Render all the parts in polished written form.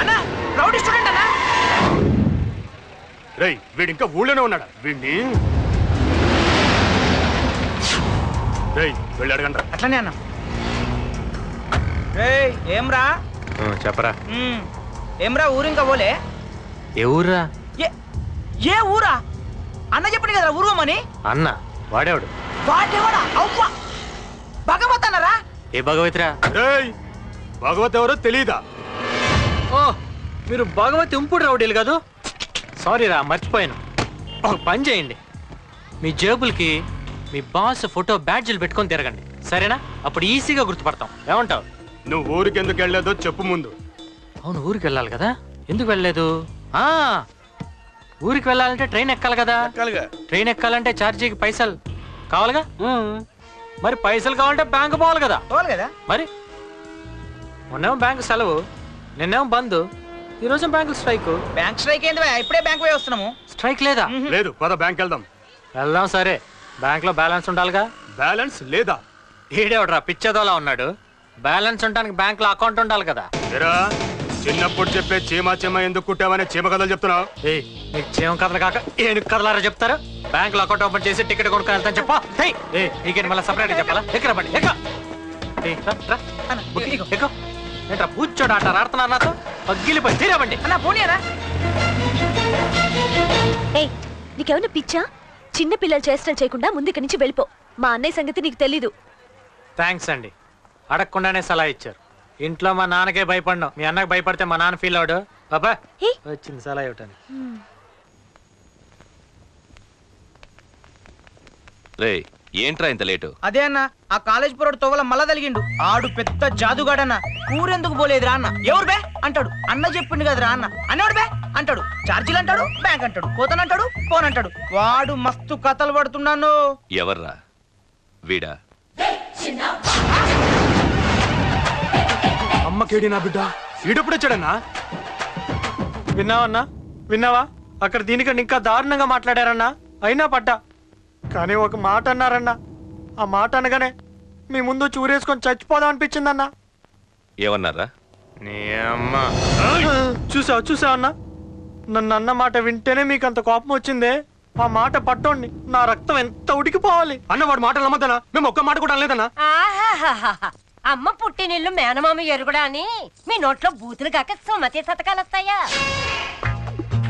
అన్నా rowdy student అన్నా. రేయ్ వీడు ఇంకా ఊళ్ళోనే ఉన్నాడా? వీడిని రేయ్ వెళ్ళి అడగండి. అట్లనే అన్నా. రేయ్ ఏమ్రా? చెప్పరా. ఏమ్రా ఊరు ఇంకా పోలే? ఏ ఊర్రా? ఏ ఊరా? అన్న చెప్పండి కదా ఊరుమని. అన్న వాడేవాడు? వాడేవాడా? అవ్వా భగవత్ అన్నారా? ఏ భగవతిరా? భగవత్ ఎవరో తెలీదా? ఓ మీరు భగవతి ఇంపుడు రౌడీలు కాదు? సారీ రా మర్చిపోయాను. ఒక పని చేయండి, మీ జేబులకి మీ బాస్ ఫోటో బ్యాడ్జీలు పెట్టుకొని తిరగండి, సరేనా? అప్పుడు ఈజీగా గుర్తుపడతాం. ఏమంటావు? నువ్వు ఊరికి ఎందుకు వెళ్ళలేదో చెప్పు ముందు. అవును ఊరికి వెళ్ళాలి కదా, ఎందుకు వెళ్ళలేదు? ఊరికి వెళ్ళాలంటే ట్రైన్ ఎక్కాలి కదా. ట్రైన్ ఎక్కాలంటే ఛార్జీకి పైసలు కావాలిగా. మరి పైసలు కావాలంటే బ్యాంకు పోవాలి కదా. మరి మొన్నేమో బ్యాంకు సెలవు, నిన్నేమో బంద్, ఈ రోజు బ్యాంకు స్ట్రైక్. బ్యాంక్ స్ట్రైక్ ఏంది? ఇప్పుడే బ్యాంక్ పోయి వస్తున్నాము. స్ట్రైక్ లేదా? లేదు, పద బ్యాంక్ వెళ్దాం. వెళ్దాం సరే. బ్యాంక్ లో బ్యాలెన్స్ ఉండాలిగా. బ్యాలెన్స్ లేదా? ఈడేవడరా పిచ్చదోలా ఉన్నాడు. బ్యాలెన్స్ ఉండడానికి బ్యాంక్ లో అకౌంట్ ఉండాలి కదా. చిన్నప్పుడు చెప్పే చీమ చీమ ఎందుకు కుట్టావని చీమ కథలు చెప్తున్నావు. నీకు చీమ కథలు కాక ఏనుగు కథలారా చెప్తారు. బ్యాంక్ లో అకౌంట్ ఓపెన్ చేసి టికెట్ కొనుక్కొని వెళ్తాను చెప్పా. నీకేంటి మళ్ళీ సపరేట్ చెప్పాలా? ఎక్కడ బండి ఏంట్రా కూర్చోడు ఆట ఆడుతున్నారు నాతో? పగ్గిలిపోయి తీరాబండి అన్న పోనీరా. నీకేమన్నా పిచ్చా? చిన్న పిల్లలు చేష్టలు చేయకుండా ముందు ఇక్కడి నుంచి వెళ్ళిపో. మా అన్నయ్య సంగతి నీకు తెలీదు. థ్యాంక్స్ అండి, అడగకుండానే సలహా ఇచ్చారు. ఇంట్లో మా నాన్నకే భయపడ్డాం, మీ అన్నకి భయపడితే మా నాన్న ఫీల్ అవడు. బాబా వచ్చింది సలహా ఇవ్వటానికి. రే ఏంట్రా ఇంత లేటు? అదే అన్న ఆ కాలేజ్ పొరడు తోవల మళ్ళా తలిగిండు. ఆడు పెద్ద జాదుగాడన్న. ఊరెందుకు పోలేదురా అన్న. ఎవరు బే అంటాడు. అన్న చెప్పిండు కదరా అన్న. అన్నవాడు బే అంటాడు. ఛార్జీలు అంటాడు, బ్యాంక్ అంటాడు, పోతానంటాడు, పోనంటాడు. వాడు మస్తు కథలు పడుతున్నాను. ఎవర్రా వీడా? అమ్మకేడి నా బిడ్డ ఈడప్పుడు వచ్చాడన్నా. విన్నావన్నా? విన్నావా? అక్కడ దీనికన్నా ఇంకా దారుణంగా మాట్లాడారన్నా. అయినా పడ్డా, కానీ ఒక మాట అన్నారన్నా. ఆ మాట అనగానే మీ ముందు చూరేసుకొని చచ్చిపోదాం అనిపించిందన్నా. ఏమన్నారా? చూసావా అన్నా? నన్ను అన్న మాట వింటేనే మీకు అంత కోపం వచ్చిందే. ఆ మాట పట్టోండి నా రక్తం ఎంత ఉడికిపోవాలి. అన్నవాడు మాటలు నమ్మద్దనా? మేము ఒక్క మాట కూడా అనలేదన్నా. అమ్మ పుట్టినిల్లు మేనమామ ఎరుగుడా అని మీ నోట్లో బూతులు కాక సుమతి శతకాలు వస్తాయా?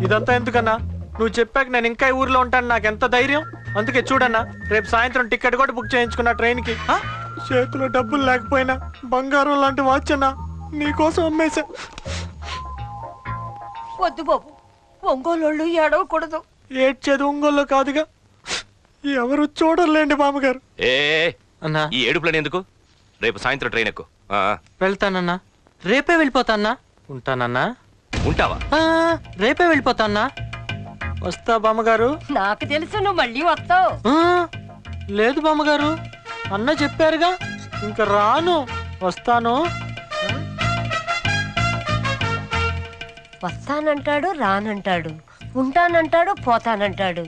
ఇదంతా ఎందుకన్నా? నువ్వు చెప్పాక నేను ఇంకా ఈ ఊర్లో ఉంటాను, నాకెంత ధైర్యం. అందుకే చూడన్నా, రేపు సాయంత్రం టికెట్ కూడా బుక్ చేయించుకున్నా ట్రైన్ కి. చేతిలో డబ్బులు లేకపోయినా బంగారం లాంటి వాచ్ అన్నా నీకోసం అమ్మేశా. వద్దు బాబు, ఒంగోలు ఏడవకూడదు. ఏడ్చేది ఒంగోలు కాదుగా, ఎవరు చూడలేండి మామగారు. అన్నా ఈ ఏడుపులని ఎందుకు? రేపు సాయంత్రం ట్రైన్ ఎక్కు. వెళ్తానన్నా, రేపే వెళ్ళిపోతాన్నా. ఉంటానన్నా. ఉంటావా? రేపే వెళ్ళిపోతాన్నా. వస్తా బామ్మగారు. నాకు తెలుసు నువ్వు మళ్ళీ వస్తావు. లేదు బామ్మగారు, అన్న చెప్పారుగా, ఇంకా రాను. వస్తాను. వస్తానంటాడు, రానంటాడు, ఉంటానంటాడు, పోతానంటాడు.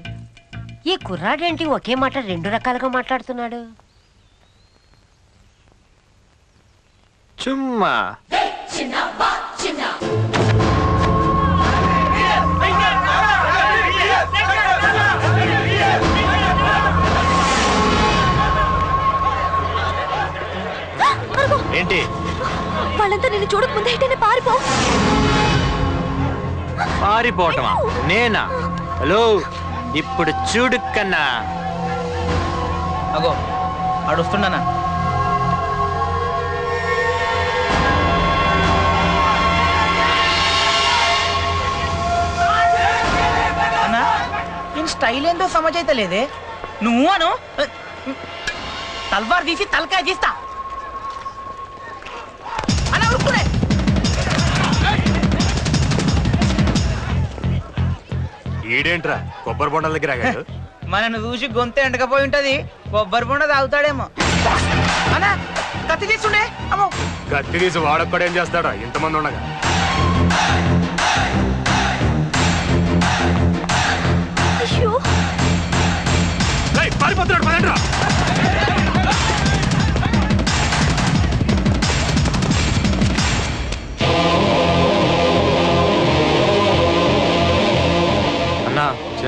ఈ కుర్రాడేంటి ఒకే మాట రెండు రకాలుగా మాట్లాడుతున్నాడు? చుమ్మా ఏంటి? వాళ్ళంతా నిన్ను చూడకముందే ఏంటనే పారిపో. పారిపోవటమా? నేనా? హలో, ఇప్పుడు చూడు కన్నా. అగో అడుస్తున్నానా? అన్నా నేను స్టైల్ ఏందో సమజ్ అయితే లేదే. నువ్వు అను తల్వార్ తీసి తలకాయ తీస్తా. అన్నా ఉరుకునే. ఈడేంట్రా కొబ్బరి బొండాల దగ్గర ఆగాడు? మనను చూసి గొంతే ఎండకపోయి ఉంటది. కొబ్బరి బొండ తాగుతాడేమో. అన్నా కత్తి తీసుండే. అమ్మో కత్తి తీసి వాడొక్కడేం చేస్తాడా ఇంతమంది ఉండగా? అయ్యో పారిపోతున్నాడు, పదండ్రా.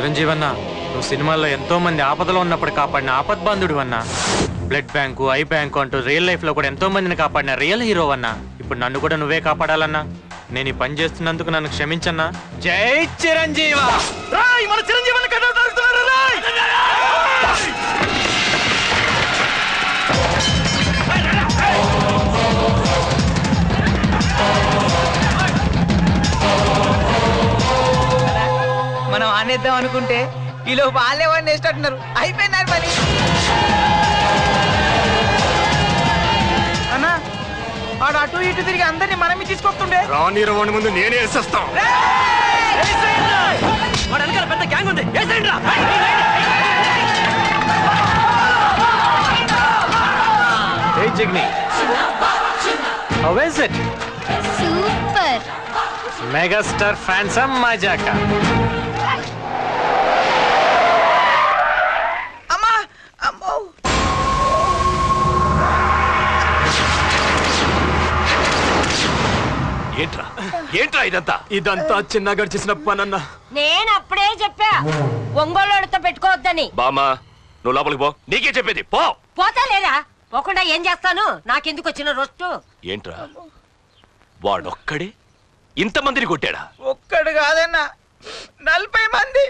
చిరంజీవి అన్నా, నువ్వు సినిమాల్లో ఎంతో మంది ఆపదలో ఉన్నప్పుడు కాపాడిన ఆపద్బాంధుడు అన్నా. బ్లడ్ బ్యాంకు, ఐ బ్యాంకు అంటూ రియల్ లైఫ్ లో కూడా ఎంతో మందిని కాపాడిన రియల్ హీరో అన్నా. ఇప్పుడు నన్ను కూడా నువ్వే కాపాడాలన్నా. నేను ఈ పని చేస్తున్నందుకు నన్ను క్షమించన్నా. జై చిరంజీవ. మన చిరంజీవి కటౌట్ అరుస్తున్నారు రాయ్. మనం ఆనేద్దాం అనుకుంటే ఈలో వాళ్ళే వాడిని వేసేటట్టున్నారు. అయిపోయినారు పని. అన్నా వాడు అటు ఇటు తిరిగి అందరినీ మనమే తీసుకొస్తుండే. రాని రవాణి ముందు నేనే వేసేస్తాం. వాడు వెనకాల పెద్ద గ్యాంగ్ ఉంది. Hey Jigni, how is it? Super. Megastar fans Majaka. అమ్మా అమ్మో. ఏంట్రా ఇదంతా చిన్నగాడు చేసిన పనన్నా. నేను అప్పుడే చెప్పా ఒంగోళ్ళతో పెట్టుకోవద్దని. బామా నువ్వు లోపలికి పో, నీకే చెప్పేది పో. పోతా లేదా? పోకుండా ఏం చేస్తాను? నాకెందుకు వచ్చిన రొస్టు? ఏంట్రా వాడొక్కడే ఇంతమందిని కొట్టాడా? ఒక్కడు కాదన్నా 40 మంది.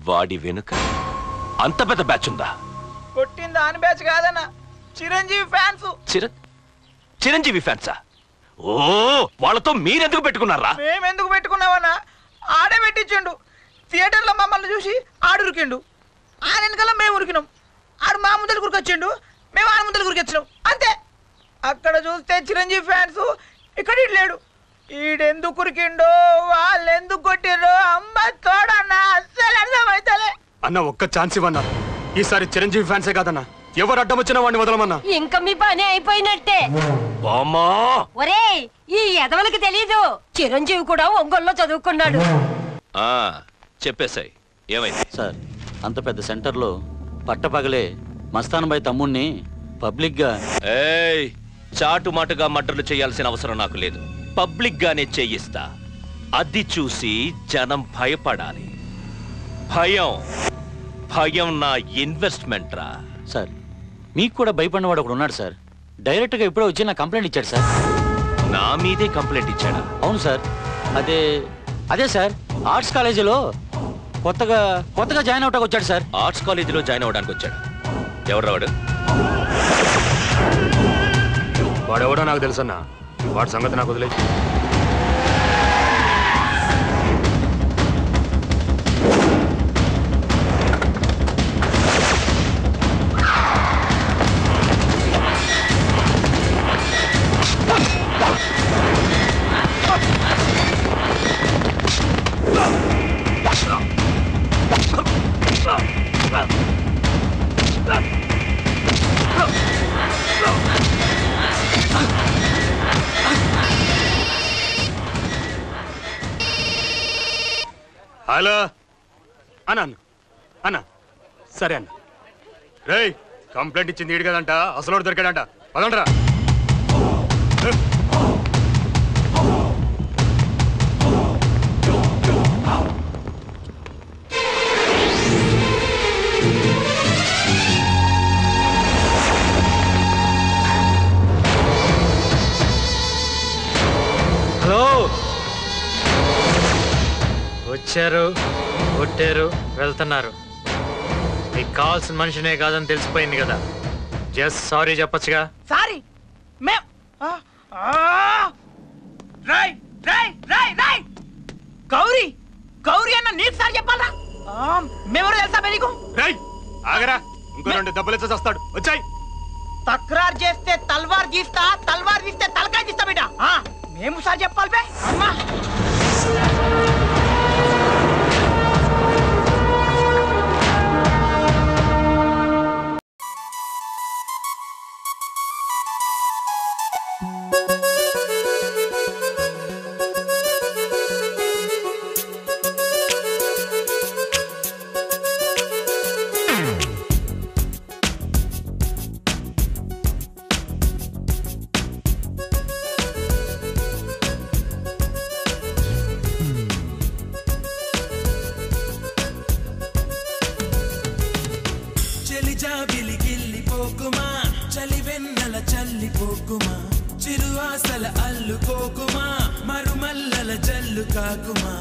వాడి వెనుక అంత పెద్ద బ్యాచ్ ఉందా? కొట్టింది ఆన్ బ్యాచ్ కాదన్నా, చిరంజీవి ఫ్యాన్స్. చిరంజీవి ఫ్యాన్సా? ఓ వాళ్ళతో మీరెందుకు పెట్టుకున్నారా? మేమెందుకు పెట్టుకున్నావన్నా? ఆడే పెట్టించిండు. థియేటర్లో మమ్మల్ని చూసి ఆడు ఉరికిండు. ఆయన వెనకాల మేము ఉరికినాం. ఆడు మా ముందర గురికొచ్చిండు, మేము ఆయన ముందర గురికొచ్చినాం. అంతే. అక్కడ చూస్తే చిరంజీవి ఫ్యాన్స్, ఇక్కడ ఇటు లేడు. ఈడెందుకు ఉరికిండో వాళ్ళు ఎందుకు కొట్టిండ్రో అమ్మ తోడన్నా అస్సలు అర్థమైతలే. అన్న ఒక్క ఛాన్స్ ఇవ్వన్నా. ఈసారి చిరంజీవి ఫ్యాన్సే కాదన్నా, ఎవరు అడ్డం వచ్చినా వాడిని వదలమన్నా. ఇంకా మీ పని అయిపోయినట్టే. బామ్మా ఒరేయ్, ఈ ఎదవలకి తెలీదు, చిరంజీవి కూడా ఒంగోలులో చదువుకున్నాడు. చెప్పేశాయి. ఏమైంది సార్? అంత పెద్ద సెంటర్లో పట్టపగలే మస్తాన్ బాయ్ తమ్ముణ్ణి పబ్లిక్ గా చాటుమాటుగా మర్డర్లు చేయాల్సిన అవసరం నాకు లేదు. పబ్లిక్ గానే చేయిస్తా. అది చూసి జనం భయపడాలి. భయం నా ఇన్వెస్ట్మెంట్ రా. సార్ మీకు కూడా భయపడినవాడు ఒకడు ఉన్నాడు సార్. డైరెక్ట్ గా ఇప్పుడే వచ్చి నా కంప్లైంట్ ఇచ్చాడు సార్. నా మీదే కంప్లైంట్ ఇచ్చాడా? అవును సార్. అదే సార్, ఆర్ట్స్ కాలేజీలో కొత్తగా జాయిన్ అవటానికి వచ్చాడు సార్. ఆర్ట్స్ కాలేజీలో జాయిన్ అవడానికి వచ్చాడు. ఎవరు వాడు? వాడెవడో నాకు తెలుసన్నా. వాడి సంగతి నాకు వదిలేదు. హలో అన్న సరే అన్న. రేయ్ కంప్లైంట్ ఇచ్చింది ఈడు కదంట, అసలు దొరికాడంట. పదండ్రా. హలో, వచ్చారు, కొట్టారు, వెళ్తున్నారు. మీకు కావాల్సిన మనిషినే కాదని తెలిసిపోయింది కదా. Just sorry చెప్పచ్చుగా. సారీ మేం గౌరీ అన్న నీకు సార్ చెప్పాలా? మేమెవరు తెలుసా నీకు? ఆగరా, ఇంకో 2 దెబ్బలు ఇచ్చేసి వస్తాడు. వచ్చాయి. తక్రార్ చేస్తే తల్వార్ గీస్తా, తల్వార్ తీస్తే తలకాయ తీస్తా బిడ్డ. మేము సార్ చెప్పాలి బే. అమ్మా చెలిజాబిలి గిల్లిపోకుమా చలి వెన్నెల చల్లిపోకుమా చిరు ఆశల అల్లుకోకుమా మరుమల్లల జల్లు కాకుమా